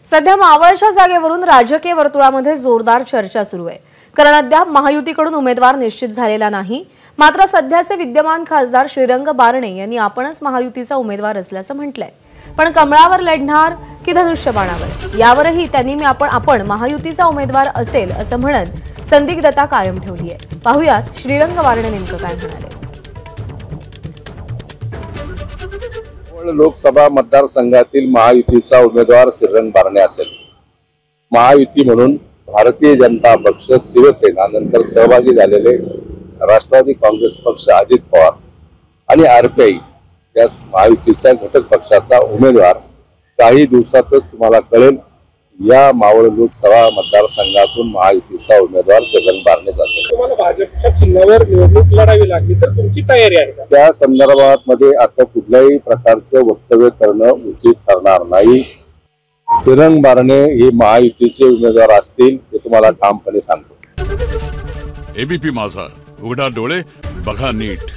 सध्या मावळच्या जागेवरून राजकीय वर्तुळामध्ये जोरदार चर्चा सुरू आहे। कारण अद्याप महायुतीकडून उमेदवार निश्चित झालेला नाही। मात्र सध्याचे विद्यमान खासदार श्रीरंग बारणे यांनी आपणच महायुतीचा उमेदवार असल्याचं म्हटलंय। पण कमळावर लढणार की धनुष्यबाणावर यावरही त्यांनी आपण महायुतीचा उमेदवार असेल असं म्हणत संदिग्धता कायम ठेवली आहे। पाहूयात श्रीरंग बारणे नेमकं काय म्हणाले। लोकसभा मतदारसंघातील महायुतीचा उमेदवार श्रीरंग बारणे असेल। महायुती म्हणून भारतीय जनता पक्ष, शिवसेना, नंतर सहभागी झालेले राष्ट्रवादी काँग्रेस पक्ष, अजित पवार आणि आरपीआय या महायुतीच्या घटक पक्षाचा उमेदवार काही दिवसातच तुम्हाला कळेल। या मावळ लोकसभा मतदारसंघातून महायुतीचा उमेदवार श्रीरंग बारणेच असेल। तुम्हाला भाजपच्या चिन्हावर निवडणूक लढावी लागली तर तुमची तयारी आहे का? त्या संदर्भात मध्ये आता कुठल्याही प्रकारचं वक्तव्य करणं उचित ठरणार नाही। श्रीरंग बारणे हे महायुतीचे उमेदवार असतील हे तुम्हाला ठामपणे सांगतो। एबीपी माझा, उघडा डोळे बघा नीट।